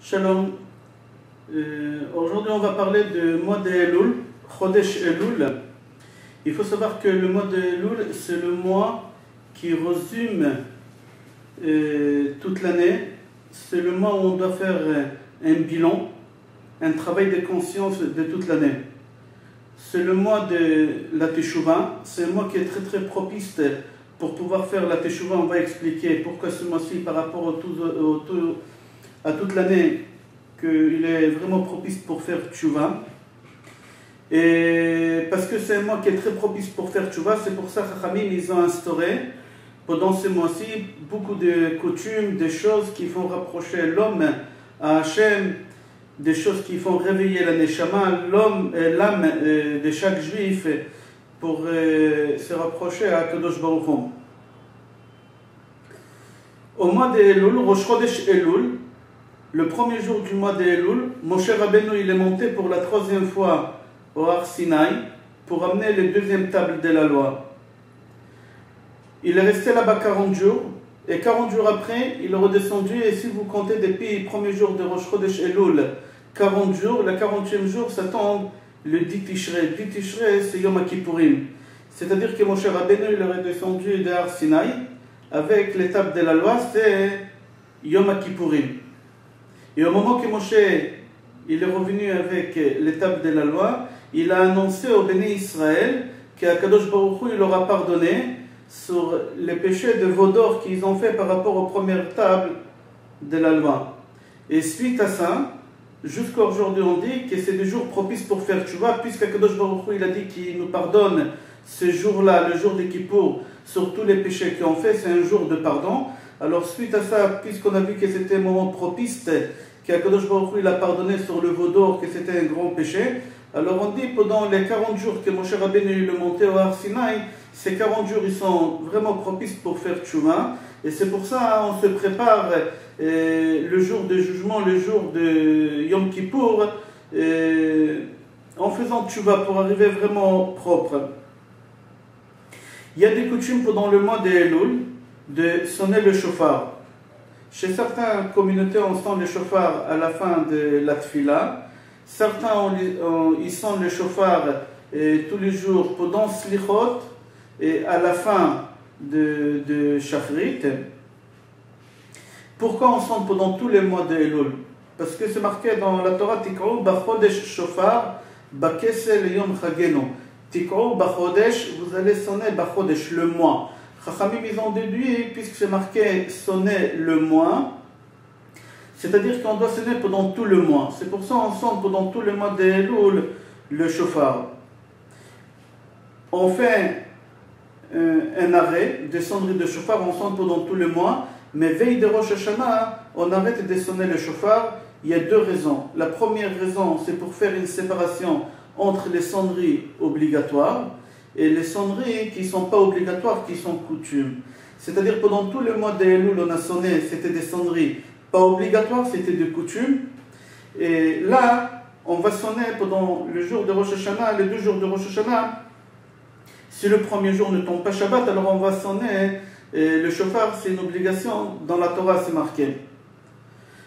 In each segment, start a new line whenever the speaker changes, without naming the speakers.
Shalom. Aujourd'hui, on va parler du mois de Elul, Chodesh Elul. Il faut savoir que le mois de Elul, c'est le mois qui résume toute l'année. C'est le mois où on doit faire un bilan, un travail de conscience de toute l'année. C'est le mois de la Teshuvah. C'est un mois qui est très très propice pour pouvoir faire la Teshuvah. On va expliquer pourquoi ce mois-ci, par rapport à toute l'année, qu'il est vraiment propice pour faire Teshuvah. Et parce que c'est un mois qui est très propice pour faire Teshuvah, c'est pour ça que Chachamim, ils ont instauré pendant ce mois-ci beaucoup de coutumes, des choses qui font rapprocher l'homme à Hachem, des choses qui font réveiller la Neshama, l'âme de chaque juif pour se rapprocher à Kadosh Baruch Hu. Au mois de Elul, Rosh Chodesh Elul, le premier jour du mois de Elul, Moshe Rabbeinu il est monté pour la troisième fois au Har Sinaï pour amener les deuxièmes tables de la loi. Il est resté là-bas 40 jours, et 40 jours après, il est redescendu, et si vous comptez depuis le premier jour de Rosh Chodesh Elul, 40 jours, le 40e jour, ça tombe le 10 Tishrei. Le 10 Tishrei, c'est Yom Kippourim. C'est-à-dire que Moshe Rabbeinu, il est redescendu de Har Sinaï, avec l'étape de la loi, c'est Yom Kippourim. Et au moment que Moshe il est revenu avec l'étape de la loi, il a annoncé au Béné Israël qu'Akadosh Baruch Hu il leur a pardonné sur les péchés de Vaudor qu'ils ont fait par rapport aux premières tables de la loi. Et suite à ça, jusqu'à aujourd'hui, on dit que c'est des jours propices pour faire teshuvah, puisqu'Akadosh Baruch Hu il a dit qu'il nous pardonne ce jour-là, le jour de Kippour, sur tous les péchés qu'on fait, c'est un jour de pardon. Alors suite à ça, puisqu'on a vu que c'était un moment propice, qu'Akadosh Baruch Hu il a pardonné sur le Vaudor, que c'était un grand péché, alors on dit pendant les 40 jours que Moshe Rabbeinu est monté au Har Sinaï, ces 40 jours ils sont vraiment propices pour faire teshuvah, et c'est pour ça on se prépare le jour de jugement, le jour de Yom Kippour, en faisant teshuvah pour arriver vraiment propre. Il y a des coutumes pendant le mois de Elul de sonner le shofar. Chez certaines communautés, on sonne le shofar à la fin de la tfila. Certains, ils sonnent le shofar tous les jours pendant Slichot et à la fin de Shachrit. Pourquoi on sonne pendant tous les mois de Elul? Parce que c'est marqué dans la Torah, Tikrou b'chodesh shofar b'kesel yom chagenu. Tikrou b'chodesh, vous allez sonner b'chodesh, le mois. Chachamim, ils ont déduit, puisque c'est marqué sonner le mois, c'est-à-dire qu'on doit sonner pendant tout le mois. C'est pour ça qu'on sonne pendant tout le mois de Elul le shofar. On fait un arrêt de sonnerie de shofar, on sonne pendant tout le mois, mais veille de Rosh Hashanah, on arrête de sonner le shofar. Il y a deux raisons. La première raison, c'est pour faire une séparation entre les sonneries obligatoires et les sonneries qui ne sont pas obligatoires, qui sont coutumes. C'est-à-dire pendant tout le mois de Elul, on a sonné, c'était des sonneries pas obligatoires, c'était des coutumes. Et là, on va sonner pendant le jour de Rosh Hashanah, les 2 jours de Rosh Hashanah. Si le premier jour ne tombe pas Shabbat, alors on va sonner. Et le shofar, c'est une obligation, dans la Torah, c'est marqué.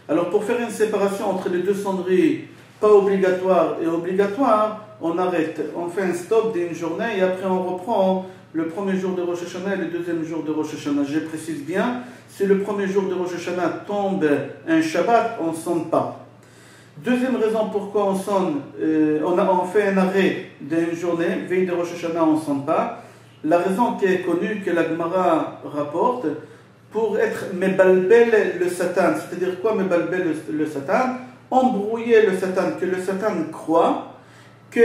Alors pour faire une séparation entre les deux sonneries pas obligatoires et obligatoires, on arrête, on fait un stop d'une journée et après on reprend le premier jour de Rosh Hashanah et le deuxième jour de Rosh Hashanah. Je précise bien, si le premier jour de Rosh Hashanah tombe un Shabbat, on ne sonne pas. Deuxième raison pourquoi on sonne, on fait un arrêt d'une journée, veille de Rosh Hashanah, on ne sonne pas. La raison qui est connue, que la Gemara rapporte, pour être mebalbel le Satan. C'est-à-dire quoi mebalbel le Satan? Embrouiller le Satan, que le Satan croit que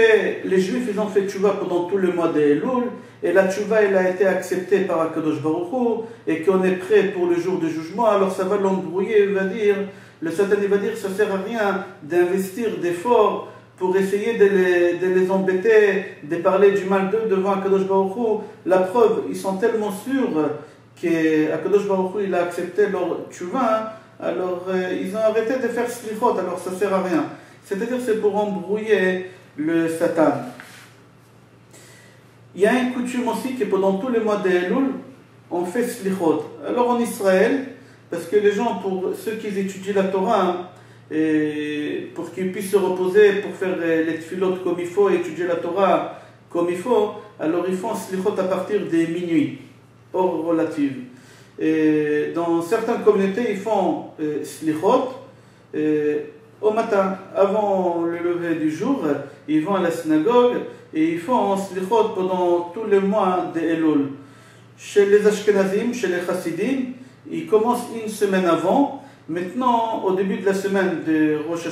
les Juifs ils ont fait teshuvah pendant tout le mois de Elul, et la teshuvah elle a été acceptée par Akadosh Baruch Hu, et qu'on est prêt pour le jour du jugement, alors ça va l'embrouiller, il va dire, le Satan il va dire, ça sert à rien d'investir d'efforts pour essayer de les embêter, de parler du mal d'eux devant Akadosh Baruch Hu. La preuve, ils sont tellement sûrs qu'Akadosh Baruch Hu il a accepté leur teshuvah, alors ils ont arrêté de faire slichot, alors ça sert à rien. C'est-à-dire c'est pour embrouiller le Satan. Il y a une coutume aussi que pendant tous les mois de Elul, on fait slichot. Alors en Israël, parce que les gens, pour ceux qui étudient la Torah, et pour qu'ils puissent se reposer pour faire les tfilotes comme il faut, étudier la Torah comme il faut, alors ils font slichot à partir des minuit, hors relative. Et dans certaines communautés, ils font slichot au matin, avant le lever du jour, ils vont à la synagogue et ils font slichot pendant tous les mois de Elul. Chez les Ashkenazim, chez les Chassidim, ils commencent une semaine avant. Maintenant, au début de la semaine de Rosh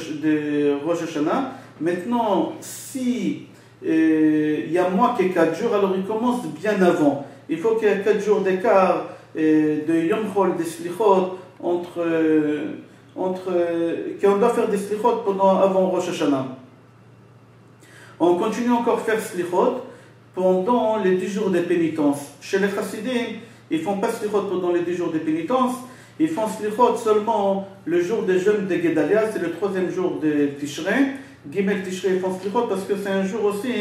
Hashanah, maintenant, si il y a moins que 4 jours, alors ils commencent bien avant. Il faut qu'il y ait 4 jours d'écart de Yom Chol, des Slichot, qu'on doit faire des Slichot avant Rosh Hashanah. On continue encore à faire Slichot pendant les 10 jours de pénitence. Chez les Chassidim, ils ne font pas Slichot pendant les 10 jours de pénitence, ils font Slichot seulement le jour des jeûnes de Gedalia, c'est le 3e jour de Tishrei. Gimel Tishrei, ils font Slichot parce que c'est un jour aussi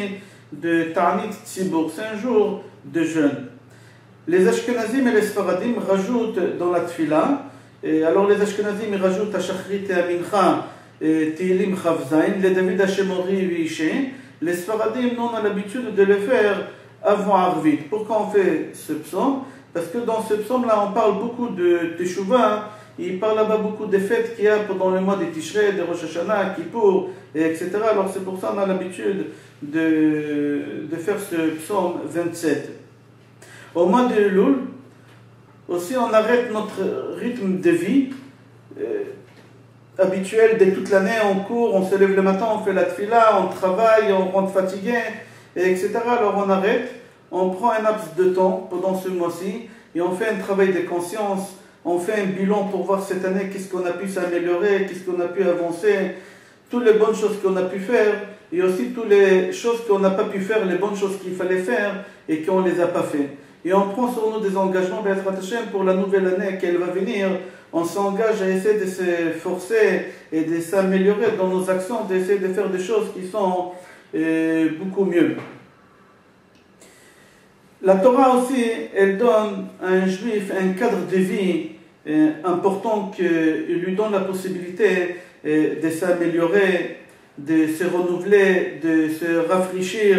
de Ta'anit Tzibur, c'est un jour de jeûne. Les Ashkenazim et les Sfaradim rajoutent dans la Tfila, et alors les Ashkenazim ils rajoutent à Shachrit et à Mincha, Tehillim Chavzain, les David Hashemori Vishe. Les Sfaradim, nous on a l'habitude de le faire avant Arvit. Pourquoi on fait ce psaume? Parce que dans ce psaume-là, on parle beaucoup de Teshuvah, il parle là-bas beaucoup des fêtes qu'il y a pendant le mois de Tishrei, de Rosh Hashanah, Kippour, etc. Alors c'est pour ça qu'on a l'habitude de faire ce psaume 27. Au mois de Elul, aussi on arrête notre rythme de vie habituel de toute l'année, on court, on se lève le matin, on fait la tfila, on travaille, on rentre fatigué, etc. Alors on arrête, on prend un laps de temps pendant ce mois-ci et on fait un travail de conscience, on fait un bilan pour voir cette année qu'est-ce qu'on a pu s'améliorer, qu'est-ce qu'on a pu avancer, toutes les bonnes choses qu'on a pu faire et aussi toutes les choses qu'on n'a pas pu faire, les bonnes choses qu'il fallait faire et qu'on ne les a pas fait. Et on prend sur nous des engagements pour la nouvelle année qu'elle va venir. On s'engage à essayer de se forcer et de s'améliorer dans nos actions, d'essayer de faire des choses qui sont beaucoup mieux. La Torah aussi, elle donne à un juif un cadre de vie important qui lui donne la possibilité de s'améliorer, de se renouveler, de se rafraîchir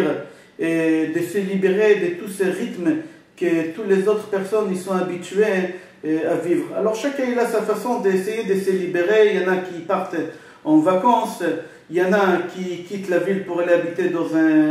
et de se libérer de tous ces rythmes que toutes les autres personnes y sont habituées à vivre. Alors chacun il a sa façon d'essayer de se libérer. Il y en a qui partent en vacances, il y en a qui quittent la ville pour aller habiter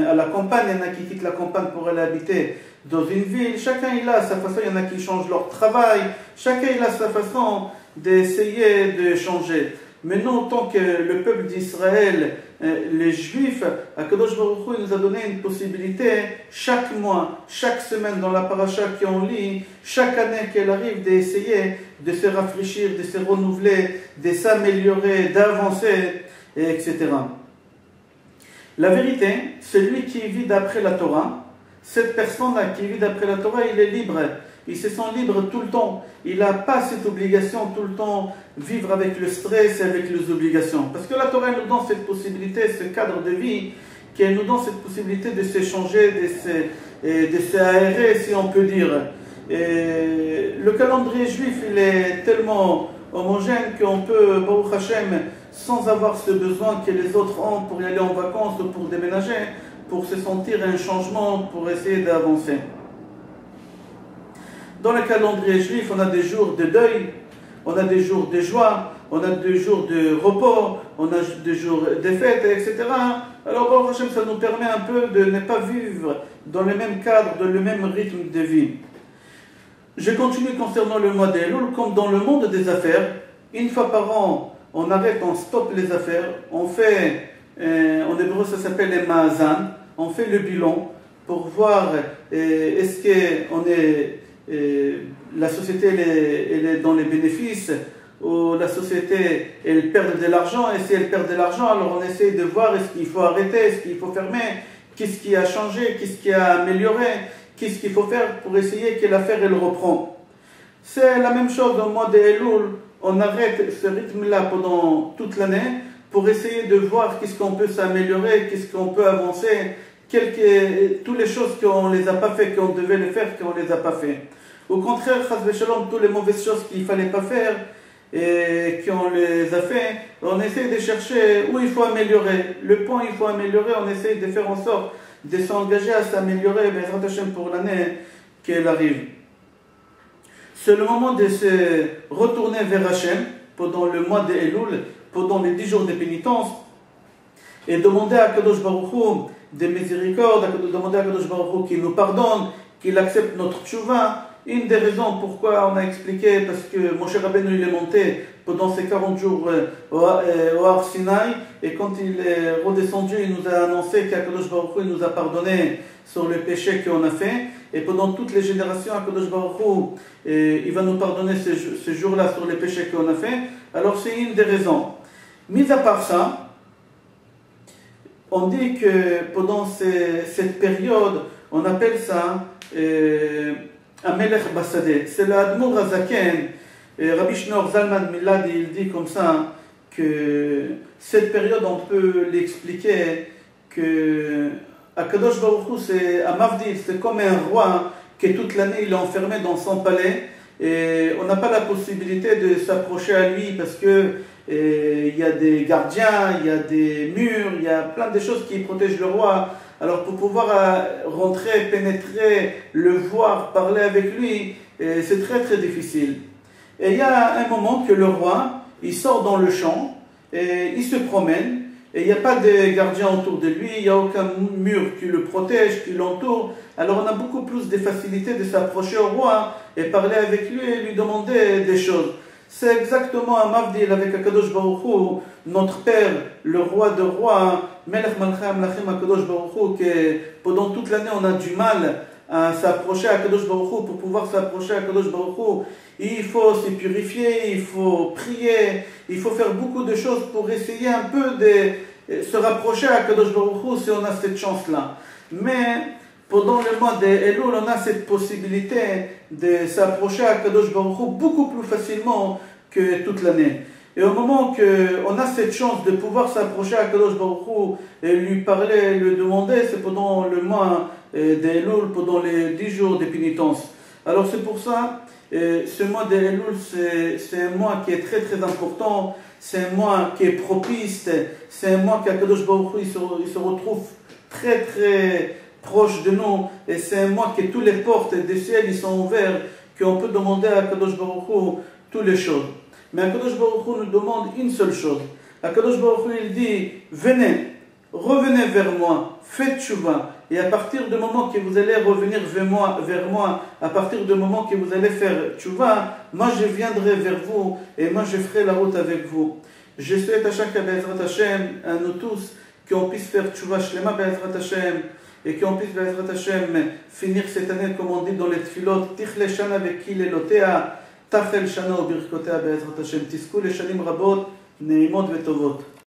à la campagne, il y en a qui quittent la campagne pour aller habiter dans une ville. Chacun il a sa façon, il y en a qui changent leur travail, chacun il a sa façon d'essayer de changer. Mais nous, en tant que le peuple d'Israël, les Juifs, Akadosh Baruch Hu nous a donné une possibilité chaque mois, chaque semaine dans la paracha qu'on lit, chaque année qu'elle arrive, d'essayer de se rafraîchir, de se renouveler, de s'améliorer, d'avancer, etc. La vérité, celui qui vit d'après la Torah, cette personne-là qui vit d'après la Torah, il est libre. Il se sent libre tout le temps. Il n'a pas cette obligation tout le temps vivre avec le stress et avec les obligations. Parce que la Torah nous donne cette possibilité, ce cadre de vie, qu'elle nous donne cette possibilité de s'échanger, de s'aérer, si on peut dire. Et le calendrier juif, il est tellement homogène qu'on peut, Baruch Hashem, sans avoir ce besoin que les autres ont pour y aller en vacances ou pour déménager, pour se sentir un changement, pour essayer d'avancer. Dans le calendrier juif, on a des jours de deuil, on a des jours de joie, on a des jours de repos, on a des jours de fêtes, etc. Alors, Baruch Hashem, ça nous permet un peu de ne pas vivre dans le même cadre, dans le même rythme de vie. Je continue concernant le mois d'Elul, comme dans le monde des affaires, une fois par an, on arrête, on stoppe les affaires, on fait, en hébreu ça s'appelle les ma'azan, on fait le bilan pour voir est-ce qu'on est... la société elle est dans les bénéfices ou la société elle perd de l'argent, et si elle perd de l'argent alors on essaie de voir est-ce qu'il faut arrêter, est-ce qu'il faut fermer, qu'est-ce qui a changé, qu'est-ce qui a amélioré, qu'est-ce qu'il faut faire pour essayer que l'affaire elle reprend. C'est la même chose au mois de Elul, on arrête ce rythme-là pendant toute l'année pour essayer de voir qu'est-ce qu'on peut s'améliorer, qu'est-ce qu'on peut avancer, toutes les choses qu'on ne les a pas fait, qu'on devait les faire, qu'on ne les a pas fait. Au contraire, Chas v'Shalom, toutes les mauvaises choses qu'il ne fallait pas faire, et qu'on les a fait, on essaie de chercher où il faut améliorer. Le point il faut améliorer, on essaie de faire en sorte de s'engager à s'améliorer pour l'année qu'elle arrive. C'est le moment de se retourner vers Hachem pendant le mois de Elul, pendant les 10 jours de pénitence, et demander à Kadosh Baruch Hu des miséricordes, demander à Kadosh Baruch Hu qu'il nous pardonne, qu'il accepte notre tchouva. Une des raisons pourquoi on a expliqué, parce que Moshe Rabbeinu il est monté pendant ces 40 jours au Har Sinaï, et quand il est redescendu, il nous a annoncé qu'Akadosh Baruch Hu il nous a pardonné sur le péché qu'on a fait, et pendant toutes les générations, Akadosh Baruch Hu il va nous pardonner ces jours-là sur les péchés qu'on a fait. Alors c'est une des raisons. Mis à part ça, on dit que pendant cette période, on appelle ça Amelech Basadeh. C'est l'Admour Hazaken, Rabbi Shneur Zalman Milad, il dit comme ça que cette période, on peut l'expliquer que Akadosh Baruch Hu, c'est un Mavdil, c'est comme un roi qui toute l'année il est enfermé dans son palais et on n'a pas la possibilité de s'approcher à lui parce que il y a des gardiens, il y a des murs, il y a plein de choses qui protègent le roi. Alors pour pouvoir rentrer, pénétrer, le voir, parler avec lui, c'est très très difficile. Et il y a un moment que le roi, il sort dans le champ, et il se promène, et il n'y a pas de gardien autour de lui, il n'y a aucun mur qui le protège, qui l'entoure. Alors on a beaucoup plus de facilité de s'approcher au roi et parler avec lui et lui demander des choses. C'est exactement un mavdil avec Akadosh Baruch Hu, notre Père, le roi de rois, Melech Malchei Amlachim Akadosh Baruch Hu, que pendant toute l'année on a du mal à s'approcher à Akadosh Baruch Hu. Pour pouvoir s'approcher à Akadosh Baruch Hu, il faut se purifier, il faut prier, il faut faire beaucoup de choses pour essayer un peu de se rapprocher à Akadosh Baruch Hu si on a cette chance-là. Mais pendant le mois de Elul, on a cette possibilité de s'approcher à Kadosh Baruch Hu beaucoup plus facilement que toute l'année. Et au moment qu'on a cette chance de pouvoir s'approcher à Kadosh Baruch Hu et lui parler, lui demander, c'est pendant le mois de Elul, pendant les 10 jours de pénitence. Alors c'est pour ça, ce mois de Elul, c'est un mois qui est très très important, c'est un mois qui est propice, c'est un mois qu'Akadosh Baruch Hu il se retrouve très très proche de nous, et c'est un mois que toutes les portes des ciels ils sont ouvertes, qu'on peut demander à Kadosh Baruch Hu toutes les choses. Mais Kadosh Baruch Hu nous demande une seule chose. Kadosh Baruch Hu il dit, venez, revenez vers moi, faites tchouva, et à partir du moment que vous allez revenir vers moi, à partir du moment que vous allez faire tchouva, moi je viendrai vers vous, et moi je ferai la route avec vous. Je souhaite à chacun Be'ezrat Hashem, à nous tous, qu'on puisse faire tchouva shlema Be'ezrat Hashem, et qu'on puisse, Be'ezrat Hashem, finir cette année, comme on dit dans les tfilot, Tichle Shana Vekil Elotea, Tachel Shana Birkotea Be'ezrat Hashem, Tisku le Shanim Rabot, Neimot Vetovot.